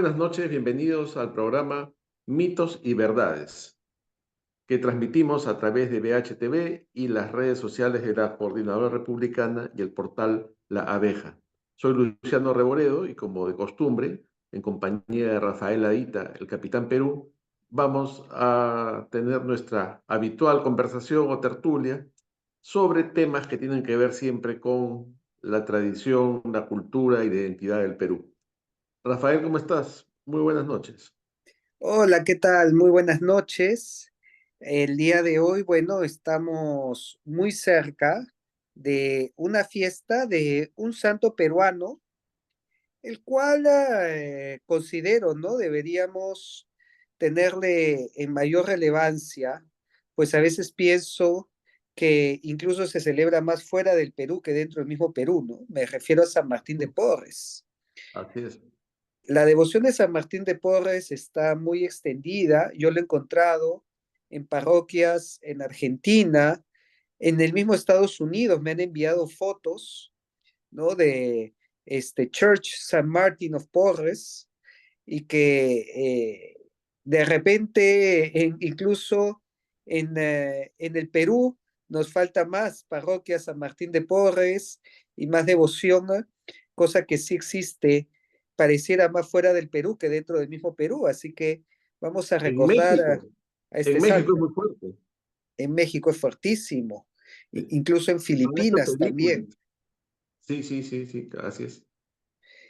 buenas noches, bienvenidos al programa Mitos y Verdades, que transmitimos a través de BHTV y las redes sociales de la Coordinadora Republicana y el portal La Abeja. Soy Luciano Reboredo y, como de costumbre, en compañía de Rafael Adita, el Capitán Perú, vamos a tener nuestra habitual conversación o tertulia sobre temas que tienen que ver siempre con la tradición, la cultura y la identidad del Perú. Rafael, ¿cómo estás? Muy buenas noches. Hola, ¿qué tal? Muy buenas noches. El día de hoy, bueno, estamos muy cerca de una fiesta de un santo peruano, el cual considero, ¿no? Deberíamos tenerle en mayor relevancia, pues a veces pienso que incluso se celebra más fuera del Perú que dentro del mismo Perú, ¿no? Me refiero a San Martín de Porres. Así es. La devoción de San Martín de Porres está muy extendida. Yo lo he encontrado en parroquias en Argentina, en el mismo Estados Unidos. Me han enviado fotos, ¿no? De este Church San Martin of Porres y que de repente, incluso en el Perú, nos falta más parroquias San Martín de Porres y más devoción, cosa que sí existe, pareciera más fuera del Perú que dentro del mismo Perú. Así que vamos a En recordar México, a en este México es santo. muy fuerte. En México es fortísimo, Sí. incluso en Han hecho Filipinas películas. también. Sí, sí, sí, sí, así es.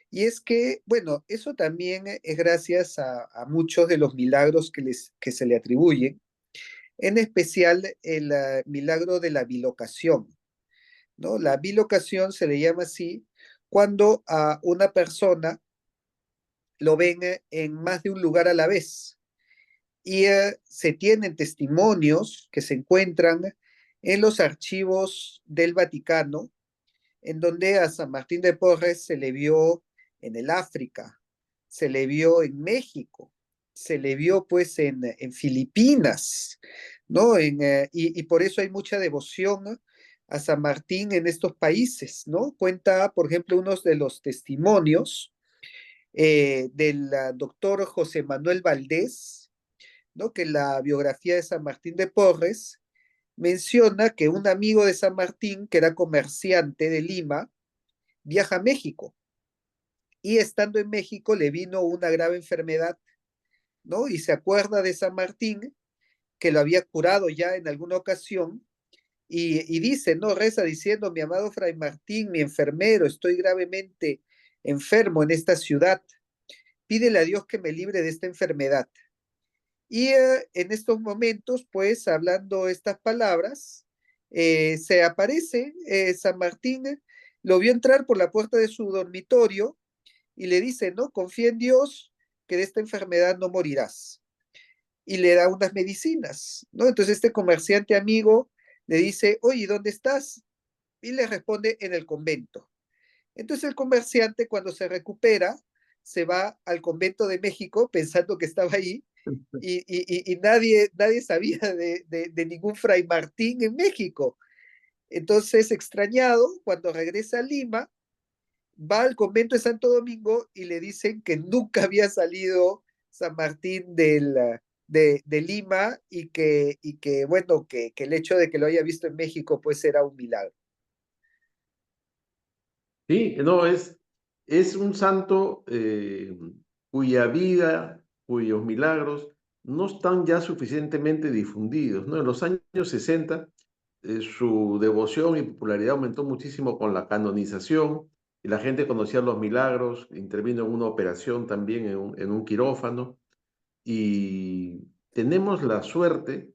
Y es que, bueno, eso también es gracias a muchos de los milagros que se le atribuyen, en especial el milagro de la bilocación, ¿no? La bilocación se le llama así cuando a una persona lo ven en más de un lugar a la vez y se tienen testimonios que se encuentran en los archivos del Vaticano, en donde a San Martín de Porres se le vio en el África, se le vio en México, se le vio pues en Filipinas, ¿no? Y por eso hay mucha devoción a San Martín en estos países, ¿no? Cuenta, por ejemplo, unos de los testimonios del doctor José Manuel Valdés, ¿no? Que la biografía de San Martín de Porres menciona que un amigo de San Martín, que era comerciante de Lima, viaja a México y estando en México le vino una grave enfermedad, ¿no? Y se acuerda de San Martín, que lo había curado ya en alguna ocasión, y dice, ¿no? Reza diciendo, mi amado Fray Martín, mi enfermero, estoy gravemente enfermo en esta ciudad, pídele a Dios que me libre de esta enfermedad. Y en estos momentos, pues, hablando estas palabras, se aparece San Martín, lo vio entrar por la puerta de su dormitorio y le dice, ¿no? Confía en Dios que de esta enfermedad no morirás. Y le da unas medicinas, ¿no? Entonces este comerciante amigo le dice, oye, ¿dónde estás? Y le responde, en el convento. Entonces el comerciante cuando se recupera, se va al convento de México pensando que estaba ahí y nadie sabía de ningún Fray Martín en México. Entonces, extrañado, cuando regresa a Lima, va al convento de Santo Domingo y le dicen que nunca había salido San Martín de Lima y que bueno, que el hecho de que lo haya visto en México pues era un milagro. Sí, no, es un santo cuya vida, cuyos milagros no están ya suficientemente difundidos, ¿no? En los años 60, su devoción y popularidad aumentó muchísimo con la canonización y la gente conocía los milagros, intervino en una operación también en un quirófano y tenemos la suerte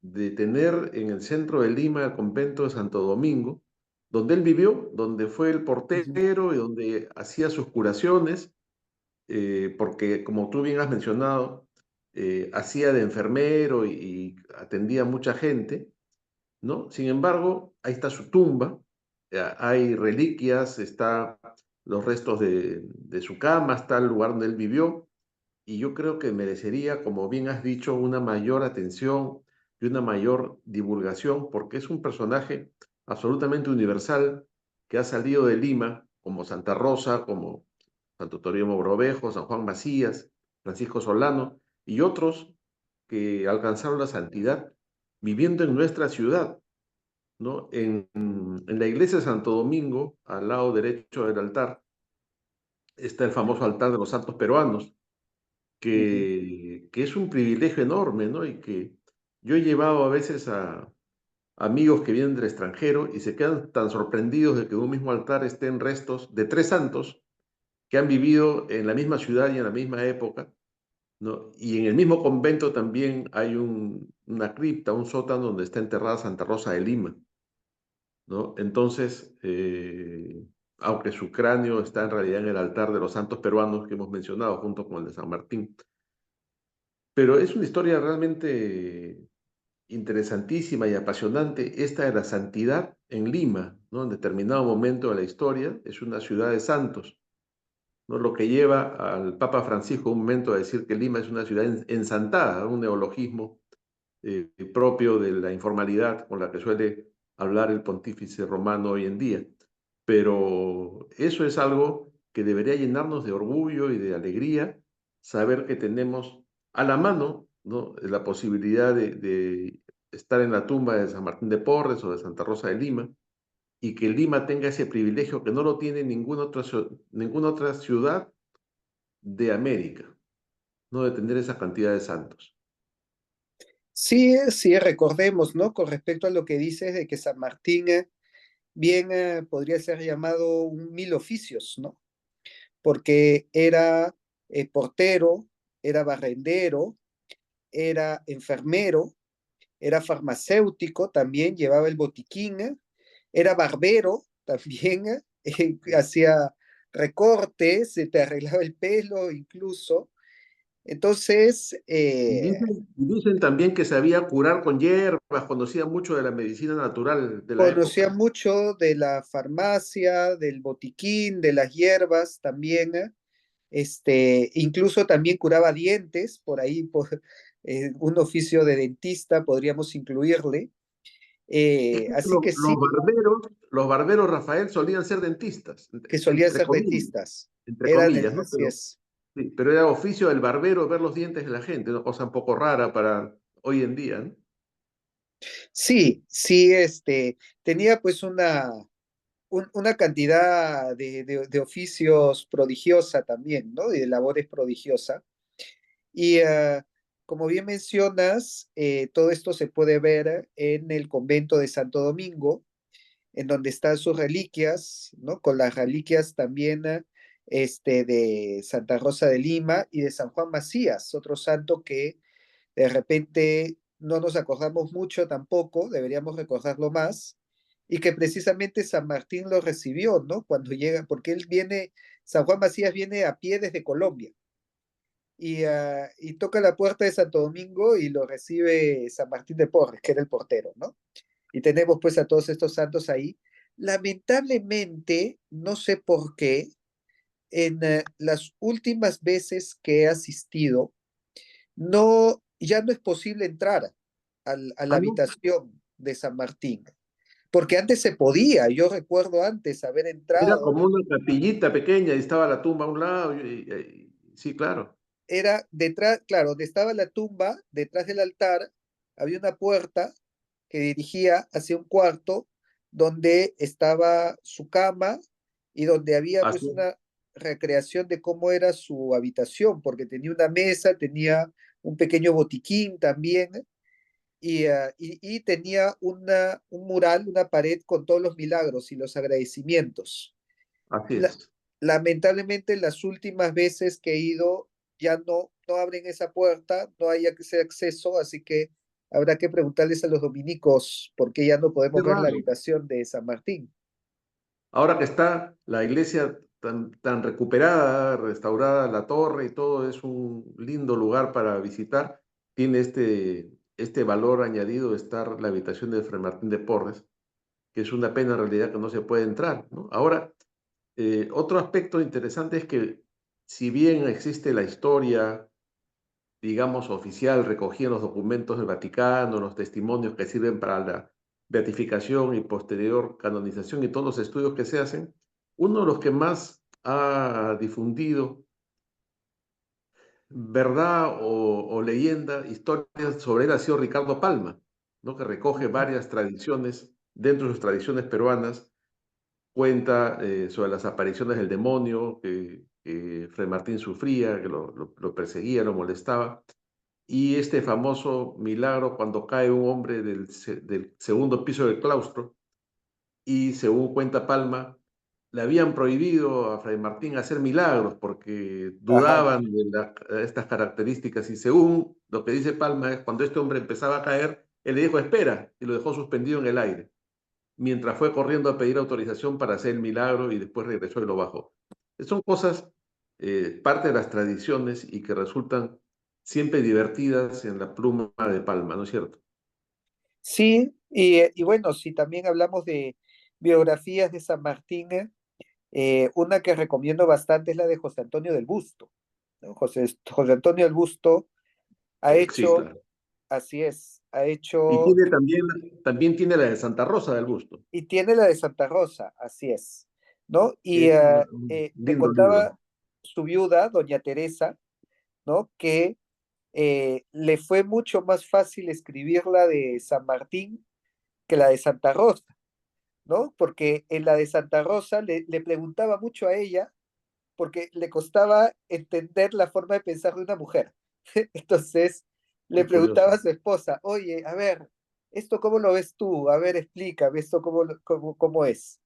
de tener en el centro de Lima el convento de Santo Domingo, donde él vivió, donde fue el Ujú. portero y donde hacía sus curaciones, porque como tú bien has mencionado, hacía de enfermero y atendía a mucha gente, ¿no? Sin embargo, ahí está su tumba, hay reliquias, está los restos de su cama, está el lugar donde él vivió, y yo creo que merecería, como bien has dicho, una mayor atención y una mayor divulgación, porque es un personaje absolutamente universal que ha salido de Lima, como Santa Rosa, como Santo Toribio Mogrovejo, San Juan Macías, Francisco Solano y otros que alcanzaron la santidad viviendo en nuestra ciudad, ¿no? En la iglesia de Santo Domingo, al lado derecho del altar, está el famoso altar de los santos peruanos, Ujú. que es un privilegio enorme, ¿no? Y que yo he llevado a veces a amigos que vienen del extranjero y se quedan tan sorprendidos de que en un mismo altar estén restos de tres santos que han vivido en la misma ciudad y en la misma época, ¿no? Y en el mismo convento también hay una cripta, un sótano donde está enterrada Santa Rosa de Lima, ¿no? Entonces, aunque su cráneo está en realidad en el altar de los santos peruanos que hemos mencionado, junto con el de San Martín. Pero es una historia realmente interesantísima y apasionante, esta de la santidad en Lima, ¿no? En determinado momento de la historia, es una ciudad de santos, ¿no? Lo que lleva al Papa Francisco un momento a decir que Lima es una ciudad ensantada, un neologismo propio de la informalidad con la que suele hablar el pontífice romano hoy en día. Pero eso es algo que debería llenarnos de orgullo y de alegría, saber que tenemos a la mano, ¿no? La posibilidad de estar en la tumba de San Martín de Porres o de Santa Rosa de Lima, y que Lima tenga ese privilegio que no lo tiene ninguna otra ciudad de América, no de tener esa cantidad de santos. Sí, sí, recordemos, ¿no? Con respecto a lo que dices de que San Martín bien podría ser llamado un mil oficios, ¿no? Porque era portero, era barrendero, era enfermero, era farmacéutico, también llevaba el botiquín, era barbero, también hacía recortes, se te arreglaba el pelo incluso. Entonces, Y dicen también que sabía curar con hierbas, conocía mucho de la medicina natural de la conocía época. mucho de la farmacia, del botiquín, de las hierbas también. Incluso también curaba dientes, por ahí un oficio de dentista podríamos incluirle. Es que Así que sí, los barberos, Rafael, solían ser dentistas, que solían ser dentistas. entre Eran, comillas, ¿no? así es. Sí, pero era oficio del barbero ver los dientes de la gente, una cosa un poco rara para hoy en día, ¿no? Sí, sí, tenía pues una cantidad de oficios prodigiosa también, ¿no? Y de labores prodigiosa. Y como bien mencionas, todo esto se puede ver en el convento de Santo Domingo, en donde están sus reliquias, ¿no? Con las reliquias también de Santa Rosa de Lima y de San Juan Macías, otro santo que de repente no nos acordamos mucho tampoco, deberíamos recordarlo más, y que precisamente San Martín lo recibió, ¿no? Cuando llega, porque él viene, San Juan Macías viene a pie desde Colombia y toca la puerta de Santo Domingo y lo recibe San Martín de Porres, que era el portero, ¿no? Y tenemos pues a todos estos santos ahí. Lamentablemente, no sé por qué, en las últimas veces que he asistido, ya no es posible entrar a la Ah, no. habitación de San Martín, porque antes se podía, yo recuerdo antes haber Era entrado, como una capillita pequeña y estaba la tumba a un lado. Sí, claro. era detrás, claro, donde estaba la tumba, detrás del altar, había una puerta que dirigía hacia un cuarto donde estaba su cama y donde había pues Así, una recreación de cómo era su habitación, porque tenía una mesa, tenía un pequeño botiquín también y tenía un mural, una pared con todos los milagros y los agradecimientos. así La- es. Lamentablemente las últimas veces que he ido ya no abren esa puerta, no hay ese acceso, así que habrá que preguntarles a los dominicos por qué ya no Qué podemos ver la raro. habitación de San Martín. Ahora que está la iglesia tan recuperada, restaurada, la torre y todo, es un lindo lugar para visitar. Tiene este valor añadido de estar la habitación de Fray Martín de Porres, que es una pena en realidad que no se puede entrar, ¿no? Ahora, otro aspecto interesante es que si bien existe la historia, digamos, oficial recogida en los documentos del Vaticano, los testimonios que sirven para la beatificación y posterior canonización y todos los estudios que se hacen, uno de los que más ha difundido verdad o leyenda, historias sobre él ha sido Ricardo Palma, ¿no? Que recoge Ujú. varias tradiciones, dentro de sus tradiciones peruanas, cuenta sobre las apariciones del demonio que Fray Martín sufría, que lo perseguía, lo molestaba, y este famoso milagro cuando cae un hombre del segundo piso del claustro, y según cuenta Palma, le habían prohibido a Fray Martín hacer milagros porque Ajá. dudaban de estas características, y según lo que dice Palma es cuando este hombre empezaba a caer, él le dijo espera y lo dejó suspendido en el aire, mientras fue corriendo a pedir autorización para hacer el milagro y después regresó y lo bajó. Son cosas, parte de las tradiciones y que resultan siempre divertidas en la pluma de Palma, ¿no es cierto? Sí, y bueno, si también hablamos de biografías de San Martín, una que recomiendo bastante es la de José Antonio del Busto, ¿no? José Antonio del Busto ha Sí, hecho, claro. así es, ha Y hecho, tiene también tiene la de Santa Rosa del Busto. y tiene la de Santa Rosa, así es, ¿no? Y Es un me lindo libro. contaba su viuda, doña Teresa, ¿no? Que le fue mucho más fácil escribir la de San Martín que la de Santa Rosa, ¿no? Porque en la de Santa Rosa le preguntaba mucho a ella porque le costaba entender la forma de pensar de una mujer. Entonces le Qué preguntaba a curioso. su esposa, oye, a ver, ¿esto cómo lo ves tú? A ver, explícame, ¿esto cómo es?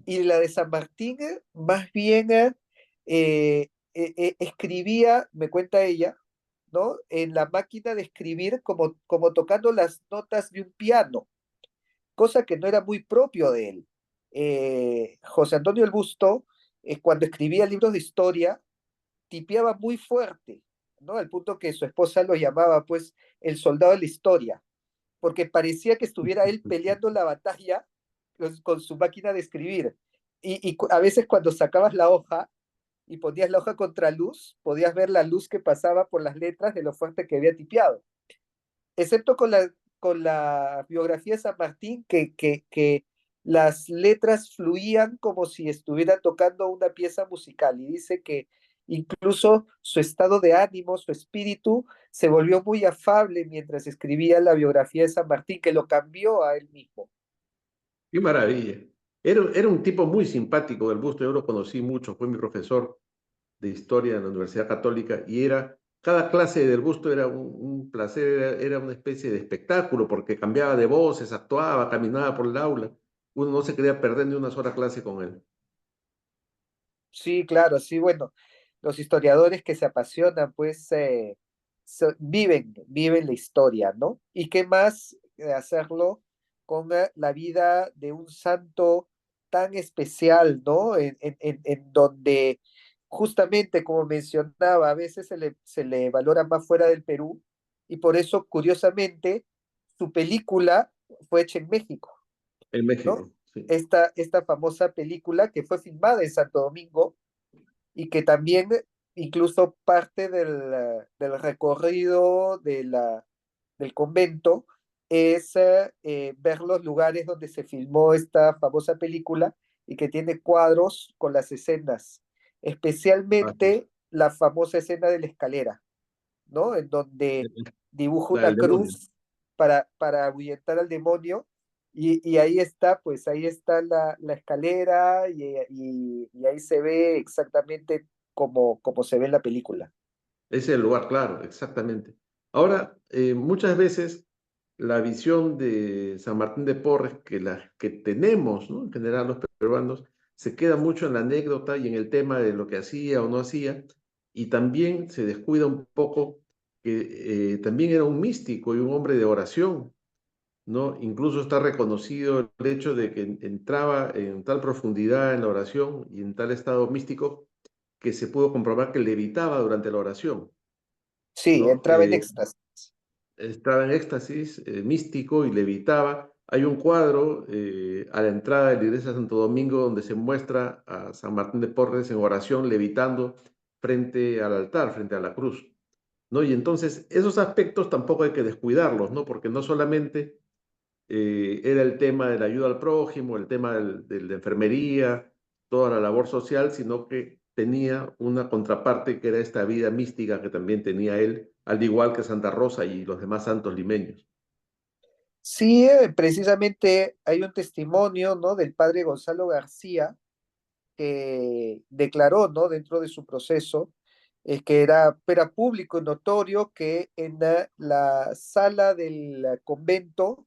Y la de San Martín, más bien, escribía, me cuenta ella, ¿no? En la máquina de escribir como tocando las notas de un piano, cosa que no era muy propio de él. José Antonio el Busto, cuando escribía libros de historia, tipeaba muy fuerte, ¿no? Al punto que su esposa lo llamaba, pues, el soldado de la historia, porque parecía que estuviera él peleando la batalla con su máquina de escribir. Y a veces cuando sacabas la hoja y ponías la hoja contra luz, podías ver la luz que pasaba por las letras de lo fuerte que había tipeado, excepto con la biografía de San Martín, que las letras fluían como si estuviera tocando una pieza musical, y dice que incluso su estado de ánimo, su espíritu, se volvió muy afable mientras escribía la biografía de San Martín, que lo cambió a él mismo. Qué maravilla. Era un tipo muy simpático del Busto, yo lo conocí mucho, fue mi profesor de historia en la Universidad Católica y cada clase del Busto era un placer, era una especie de espectáculo porque cambiaba de voces, actuaba, caminaba por el aula. Uno no se quería perder ni una sola clase con él. Sí, claro, sí, bueno, los historiadores que se apasionan, pues viven la historia, ¿no? ¿Y qué más hacerlo con la vida de un santo tan especial, ¿no? En donde justamente, como mencionaba, a veces se le valora más fuera del Perú, y por eso, curiosamente, su película fue hecha en México, En ¿no? México, sí. Esta famosa película que fue filmada en Santo Domingo y que también incluso parte del recorrido del convento es ver los lugares donde se filmó esta famosa película, y que tiene cuadros con las escenas, Ah, sí. especialmente la famosa escena de la escalera, ¿no? En donde dibuja La una del demonio. cruz para ahuyentar al demonio. Y ahí está, pues ahí está la escalera, y ahí se ve exactamente como se ve en la película. Ese es el lugar, claro, exactamente. Ahora, muchas veces la visión de San Martín de Porres, la que tenemos, ¿no? En general los peruanos, se queda mucho en la anécdota y en el tema de lo que hacía o no hacía, y también se descuida un poco que también era un místico y un hombre de oración, ¿no? Incluso está reconocido el hecho de que entraba en tal profundidad en la oración y en tal estado místico que se pudo comprobar que levitaba durante la oración, Sí, ¿no? entraba en éxtasis. Estaba en éxtasis místico y levitaba. Hay un cuadro a la entrada de la iglesia de Santo Domingo donde se muestra a San Martín de Porres en oración levitando frente al altar, frente a la cruz, ¿no? Y entonces esos aspectos tampoco hay que descuidarlos, ¿no? Porque no solamente era el tema de la ayuda al prójimo, el tema de la enfermería, toda la labor social, sino que tenía una contraparte que era esta vida mística que también tenía él, al igual que Santa Rosa y los demás santos limeños. Sí, precisamente hay un testimonio, ¿no? Del padre Gonzalo García, que declaró, ¿no? Dentro de su proceso, que era público y notorio que en la sala del convento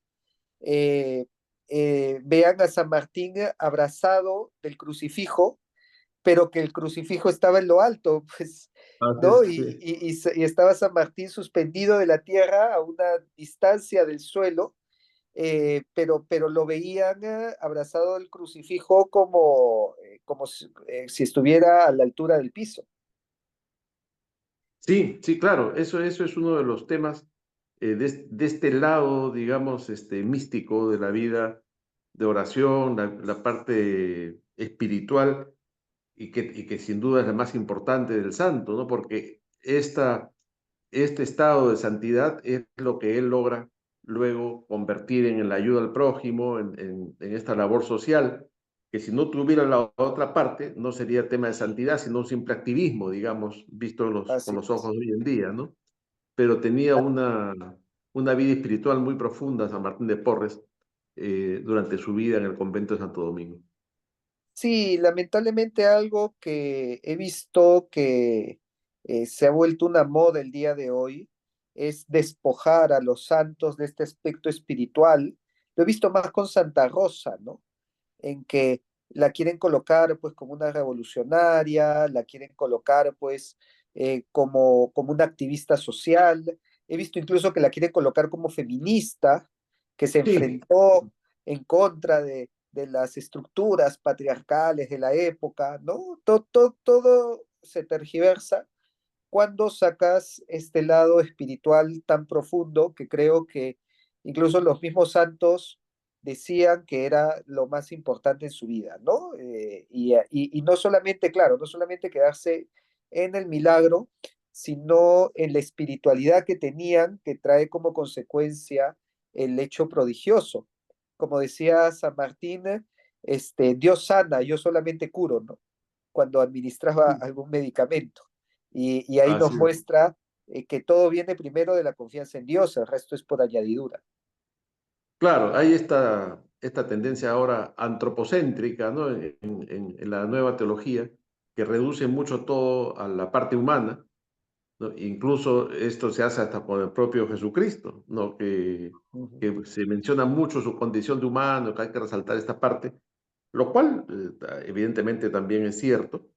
eh, vean a San Martín abrazado del crucifijo, pero que el crucifijo estaba en lo alto, pues, Así ¿no? es, Y, sí. y, y estaba San Martín suspendido de la tierra a una distancia del suelo, pero lo veían abrazado del crucifijo como si estuviera a la altura del piso. Sí, sí, claro, eso es uno de los temas de este lado, digamos, místico de la vida de oración, la parte espiritual, y que sin duda es la más importante del santo, ¿no? Porque este estado de santidad es lo que él logra luego convertir en la ayuda al prójimo, en esta labor social, que si no tuviera la otra parte, no sería tema de santidad, sino un simple activismo, digamos, visto con Así los es. ojos de hoy en día, ¿no? Pero tenía una vida espiritual muy profunda San Martín de Porres durante su vida en el convento de Santo Domingo. Sí, lamentablemente algo que he visto que se ha vuelto una moda el día de hoy es despojar a los santos de este aspecto espiritual. Lo he visto más con Santa Rosa, ¿no? En que la quieren colocar pues como una revolucionaria, la quieren colocar pues como una activista social. He visto incluso que la quieren colocar como feminista, que se Sí, enfrentó en contra de las estructuras patriarcales de la época, ¿no? Todo se tergiversa cuando sacas este lado espiritual tan profundo que creo que incluso los mismos santos decían que era lo más importante en su vida, ¿no? Y no solamente, claro, no solamente quedarse en el milagro, sino en la espiritualidad que tenían, que trae como consecuencia el hecho prodigioso. Como decía San Martín, Dios sana, yo solamente curo, ¿no? Cuando administraba algún medicamento. Y ahí nos así es. muestra que todo viene primero de la confianza en Dios, el resto es por añadidura. Claro, hay esta tendencia ahora antropocéntrica, ¿no? En la nueva teología, que reduce mucho todo a la parte humana, ¿no? Incluso esto se hace hasta con el propio Jesucristo, ¿no? Ujú. Que se menciona mucho su condición de humano, que hay que resaltar esta parte, lo cual evidentemente también es cierto,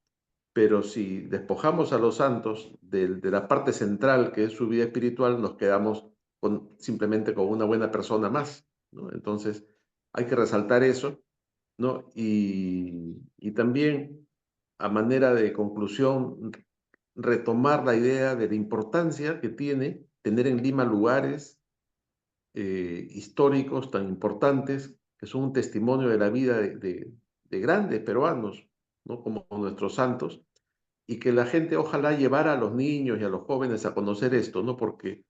pero si despojamos a los santos de la parte central que es su vida espiritual, nos quedamos simplemente con una buena persona más, ¿no? Entonces, hay que resaltar eso, ¿no? Y también, a manera de conclusión, retomar la idea de la importancia que tiene tener en Lima lugares históricos tan importantes que son un testimonio de la vida de grandes peruanos, ¿no? Como nuestros santos, y que la gente ojalá llevara a los niños y a los jóvenes a conocer esto, ¿no? Porque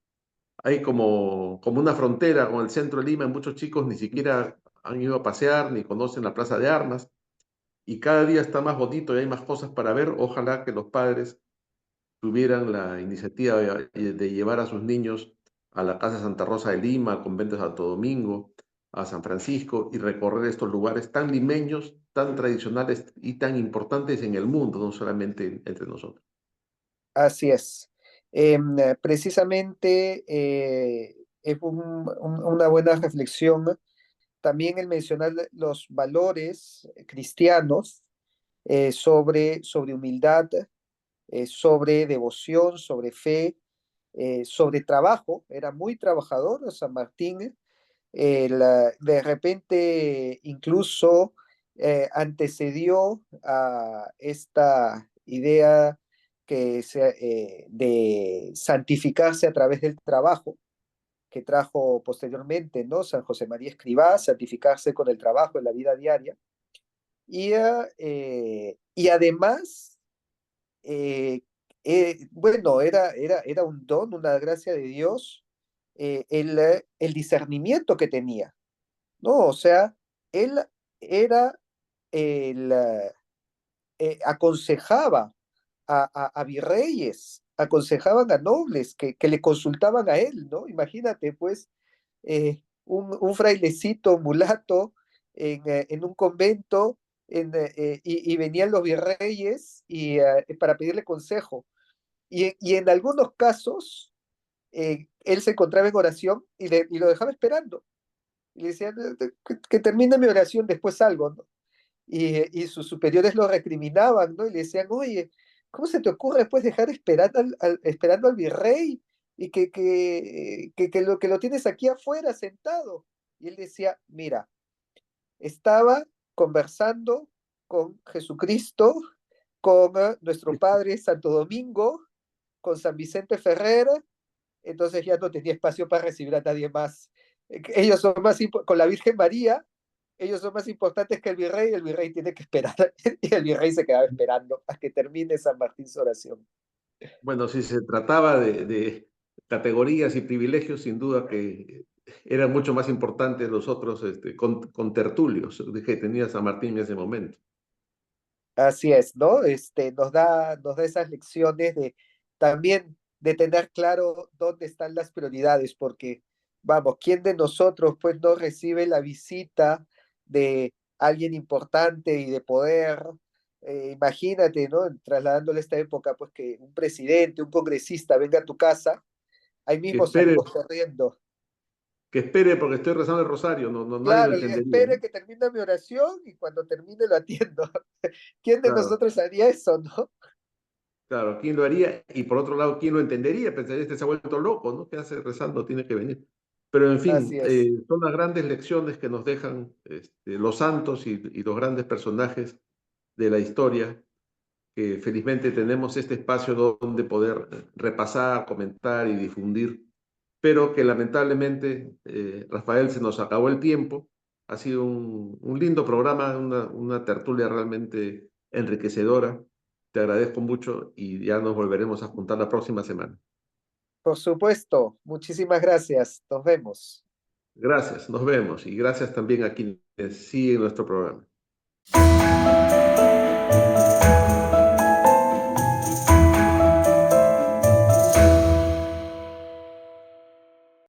hay como una frontera con el centro de Lima, y muchos chicos ni siquiera han ido a pasear ni conocen la Plaza de Armas, y cada día está más bonito y hay más cosas para ver. Ojalá que los padres tuvieran la iniciativa de llevar a sus niños a la Casa Santa Rosa de Lima, al Convento de Santo Domingo, a San Francisco, y recorrer estos lugares tan limeños, tan tradicionales y tan importantes en el mundo, no solamente entre nosotros. Así es. Precisamente es una buena reflexión también el mencionar los valores cristianos sobre humildad, sobre devoción, sobre fe, sobre trabajo. Era muy trabajador San Martín. De repente incluso antecedió a esta idea de santificarse a través del trabajo que trajo posteriormente, ¿no? San José María Escrivá, santificarse con el trabajo en la vida diaria. Y además, bueno, era un don, una gracia de Dios, el discernimiento que tenía, ¿no? O sea, él era el, aconsejaba a virreyes, aconsejaban a nobles que le consultaban a él, ¿no? Imagínate, pues, un frailecito mulato en un convento y venían los virreyes para pedirle consejo. Y en algunos casos, él se encontraba en oración y lo dejaba esperando. Y le decía, que termine mi oración, después salgo, ¿no? Y sus superiores lo recriminaban, ¿no? Y le decían, oye, ¿cómo se te ocurre después dejar esperando al virrey y que lo tienes aquí afuera sentado? Y él decía, mira, estaba conversando con Jesucristo, con nuestro Padre Santo Domingo, con San Vicente Ferrer, entonces ya no tenía espacio para recibir a nadie más. Ellos son con la Virgen María, ellos son más importantes que el virrey tiene que esperar, y el virrey se quedaba esperando a que termine San Martín su oración. Bueno, si se trataba de categorías y privilegios, sin duda que eran mucho más importantes los otros con tertulios que tenía San Martín en ese momento. Así es, ¿no? Nos da esas lecciones también de tener claro dónde están las prioridades, porque, vamos, ¿quién de nosotros pues no recibe la visita de alguien importante y de poder? Imagínate, ¿no? Trasladándole esta época, pues que un presidente, un congresista venga a tu casa, ahí Que mismo espere, salimos corriendo. que espere porque estoy rezando el rosario, no, nadie lo Claro, y entendería, espere ¿no? que termine mi oración y cuando termine lo atiendo. ¿Quién de Claro, nosotros haría eso, no? claro, ¿quién lo haría? Y por otro lado, ¿quién lo entendería? Pensaría, este se ha vuelto loco, ¿no? ¿Qué hace rezando? Tiene que venir. Pero en Así fin, es. son las grandes lecciones que nos dejan los santos y los grandes personajes de la historia, que felizmente tenemos este espacio donde poder repasar, comentar y difundir, pero que lamentablemente, Rafael, se nos acabó el tiempo. Ha sido un lindo programa, una tertulia realmente enriquecedora. Te agradezco mucho y ya nos volveremos a juntar la próxima semana. Por supuesto, muchísimas gracias. Nos vemos. Gracias, nos vemos y gracias también a quienes siguen nuestro programa.